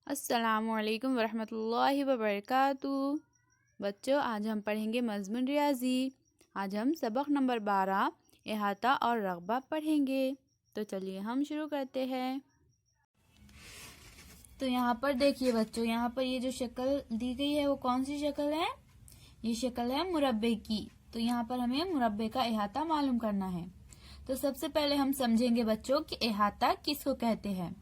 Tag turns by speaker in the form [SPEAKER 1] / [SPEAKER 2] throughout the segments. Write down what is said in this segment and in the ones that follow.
[SPEAKER 1] अस्सलामुअलैकुम वरहमतुल्लाहि वबरकातुहू। बच्चों, आज हम पढ़ेंगे मज़मून रियाजी। आज हम सबक नंबर 12 इहाता और रग़बा पढ़ेंगे। तो चलिए हम शुरू करते हैं। तो यहाँ पर देखिए बच्चों, यहाँ पर ये जो शक्ल दी गई है वो कौन सी शक्ल है? ये शक्ल है मुरब्बे की। तो यहाँ पर हमें मुरब्बे का इहाता मालूम करना है। तो सबसे पहले हम समझेंगे बच्चों कि इहाता किसको कहते हैं।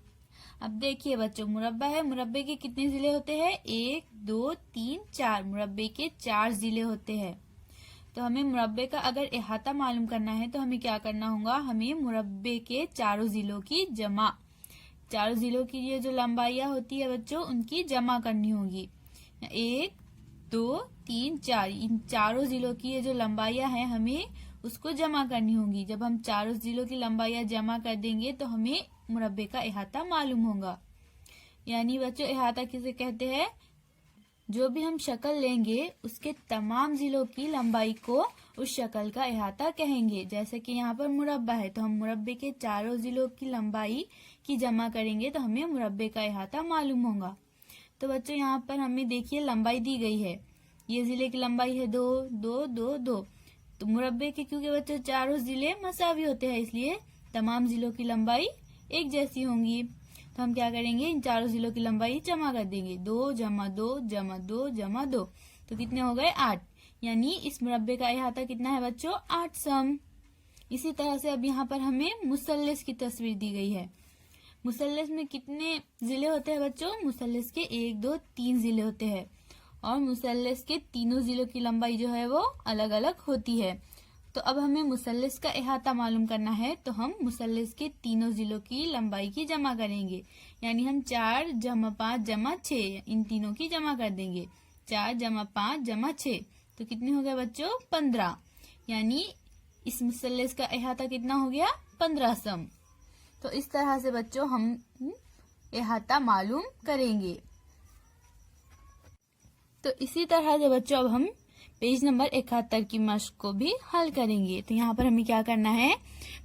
[SPEAKER 1] अब देखिए बच्चों, मुरब्बा है, मुरब्बे के कितने जिले होते हैं? 1 2 3 4। मुरब्बे के 4 जिले होते हैं। तो हमें मुरब्बे का अगर इहाता मालूम करना है तो हमें क्या करना होगा? हमें मुरब्बे के चारों जिलों की जमा, चारों जिलों की ये जो लंबाइयां होती है बच्चों, उनकी जमा करनी होगी। 1 2 3 4, इन चारों जिलों की ये जो लंबाइयां हैं हमें उसको जमा करनी होगी। जब हम चारों जिलों की लंबाइयां जमा कर देंगे तो हमें मुरब्बे का इहाता मालूम होगा। यानी बच्चों, इहाता किसे कहते हैं? जो भी हम शक्ल लेंगे उसके तमाम जिलों की लंबाई को उस शक्ल का इहाता कहेंगे। जैसे कि यहाँ पर मुरब्बा है तो हम मुरब्बे के चारों जिलों की लंबाई की जमा करेंगे तो हमें मुरब्बे का इहाता मालूम होगा। तो बच्चों, यहाँ पर हमें देखिए लंबाई दी गई है। ये जिले की लंबाई है 2 2 2 2। तो मुरब्बे के क्योंकि बच्चों चारों जिले मसावी होते हैं, इसलिए तमाम जिलों की लंबाई एक जैसी होंगी। तो हम क्या करेंगे? इन चारों जिलों की लंबाई जमा कर देंगे। 2 जमा 2 जमा 2 जमा 2। तो कितने हो गए? 8। यानी इस मुरब्बे का इहाता कितना है बच्चों? 8 सम। इसी तरह से अब यहाँ पर हमें मुसल्लस की तस्वीर दी गई है। मुसल्लस में कितने जिले होते हैं बच्चों? मुसल्लस के 1 2 3 जिले होते हैं और मुसल्लस के तीनों जिलों की लंबाई जो है वो अलग अलग होती है। तो अब हमें मुसल्लस का इहाता मालूम करना है तो हम मुसल्लस के तीनों जिलों की लंबाई की जमा करेंगे। यानी हम 4 जमा 5 जमा 6, इन तीनों की जमा कर देंगे। 4 जमा 5 जमा 6, तो कितने हो गए बच्चों? 15। यानी इस मुसल्लस का इहाता कितना हो गया? 15 सम। तो इस तरह से बच्चों हम इहाता मालूम करेंगे। तो इसी तरह से बच्चों अब हम पेज नंबर 71 की मश्क को भी हल करेंगे। तो यहाँ पर हमें क्या करना है?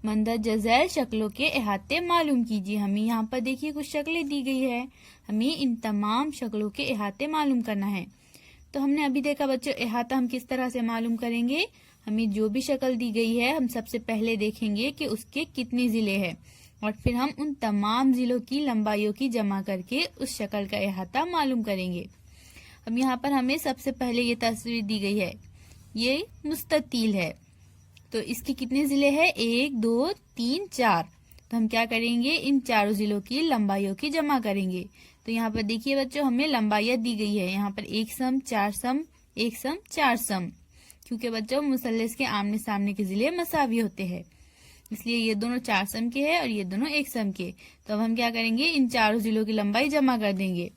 [SPEAKER 1] मंदरजा झैल शक्लों के इहाते मालूम कीजिए। हमें यहाँ पर देखिए कुछ शक्लें दी गई है, हमें इन तमाम शक्लों के इहाते मालूम करना है। तो हमने अभी देखा बच्चों, इहाता हम किस तरह से मालूम करेंगे। हमें जो भी शक्ल दी गई है हम सबसे पहले देखेंगे कि उसके कितने जिले हैं और फिर हम उन तमाम जिलों की लंबाइयों की जमा करके उस शक्ल का इहाता मालूम करेंगे। अब यहाँ पर हमें सबसे पहले ये तस्वीर दी गई है, ये मुस्ततील है। तो इसके कितने जिले हैं? 1 2 3 4। तो हम क्या करेंगे? इन चारों जिलों की लंबाइयों की जमा करेंगे। तो यहाँ पर देखिए बच्चों, हमें लंबाइयां दी गई है। यहाँ पर 1 सम 4 सम 1 सम 4 सम, क्योंकि बच्चों मुसल्लस के आमने सामने के जिले मसावी होते हैं, इसलिए ये दोनों 4 सम के हैं और ये दोनों 1 सम के। तो अब हम क्या करेंगे? इन चारों जिलों की लंबाई जमा कर देंगे।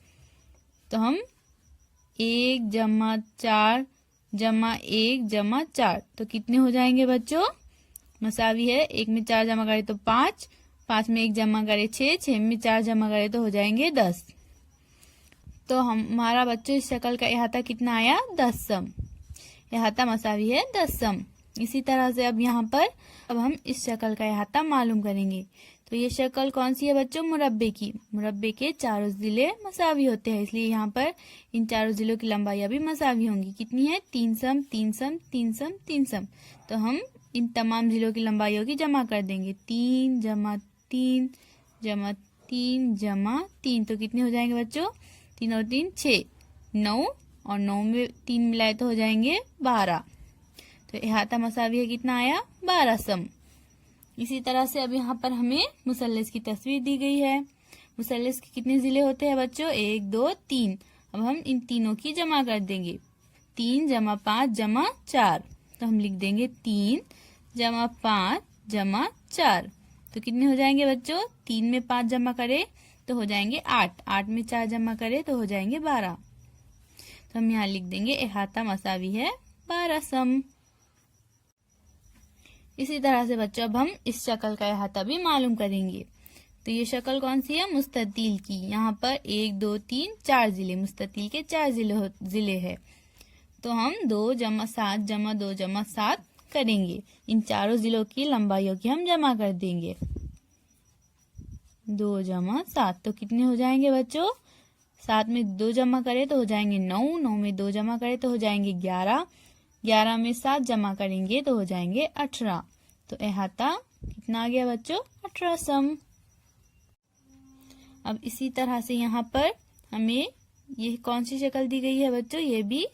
[SPEAKER 1] तो हम 1 जमा 4 जमा 1 जमा 4, तो कितने हो जाएंगे बच्चों? मसावी है, 1 में 4 जमा करें तो 5, 5 में 1 जमा करें 6, 6 में 4 जमा करें तो हो जाएंगे 10। तो हमारा बच्चों इस शक्ल का इहाता कितना आया? 10 सम। इहाता मसावी है 10 सम। इसी तरह से अब यहाँ पर अब हम इस शक्ल का इहाता मालूम करेंगे। तो ये शक्ल कौन सी है बच्चों? मुरब्बे की। मुरब्बे के चारों जिले मसावी होते हैं, इसलिए यहाँ पर इन चारों जिलों की लंबाइयां भी मसावी होंगी। कितनी है? 3 सम 3 सम 3 सम 3 सम। तो हम इन तमाम जिलों की लंबाइयों की जमा कर देंगे। 3 जमा 3 जमा 3 जमा 3, तो कितने हो जाएंगे बच्चों? 3 और 3 6, 9, और 9 में 3 मिलाए तो हो जाएंगे 12। तो इहाता मसावी है कितना आया? 12 सम। इसी तरह से अब यहाँ पर हमें मुसल्लस की तस्वीर दी गई है। मुसल्लस के कितने जिले होते हैं बच्चों? 1 2 3। अब हम इन तीनों की जमा कर देंगे। 3 जमा 5 जमा 4, तो हम लिख देंगे 3 जमा 5 जमा 4। तो कितने हो जाएंगे बच्चों? 3 में 5 जमा करे तो हो जाएंगे 8, 8 में 4 जमा करे तो हो जाएंगे 12। तो हम यहाँ लिख देंगे इहाता मसावी है 12 सम। इसी तरह से बच्चों अब हम इस शक्ल का इहाता भी मालूम करेंगे। तो ये शक्ल कौन सी है? मुस्ततील की। यहाँ पर 1 2 3 4 जिले, मुस्ततील के 4 जिले है। तो हम 2 जमा 7 जमा 2 जमा 7 करेंगे। इन चारों जिलों की लंबाइयों की हम जमा कर देंगे। 2 जमा 7, तो कितने हो जाएंगे बच्चों? 7 में 2 जमा करें तो हो जाएंगे 9, 9 में 2 जमा करें तो हो जाएंगे 11, 11 में 7 जमा करेंगे तो हो जाएंगे 18। तो अहाता कितना आ गया बच्चों? 18 सम। अब इसी तरह से यहाँ पर हमें ये कौन सी शक्ल दी गई है बच्चों? ये भी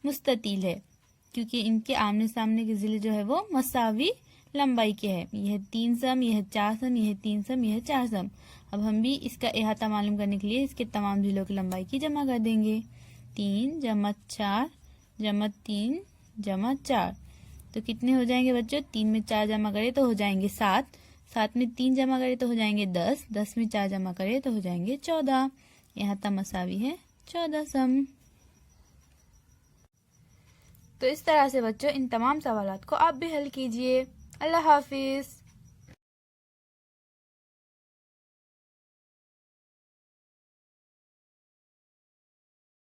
[SPEAKER 1] मुस्ततील है, क्योंकि इनके आमने सामने के जिले जो है वो मसावी लंबाई के है। यह 3 सम, यह 4 सम, यह 3 सम, यह 4 सम। अब हम भी इसका अहाता मालूम करने के लिए इसके तमाम जिलों की लंबाई की जमा कर देंगे। 3 जमा 4 जमा 3 जमा 4, तो कितने हो जाएंगे बच्चों? 3 में 4 जमा करें तो हो जाएंगे 7, 7 में 3 जमा करें तो हो जाएंगे 10, 10 में 4 जमा करें तो हो जाएंगे 14। अहाता मसावी है 14 सम। तो इस तरह से बच्चों इन तमाम सवालात को आप भी हल कीजिए। अल्लाह हाफिज।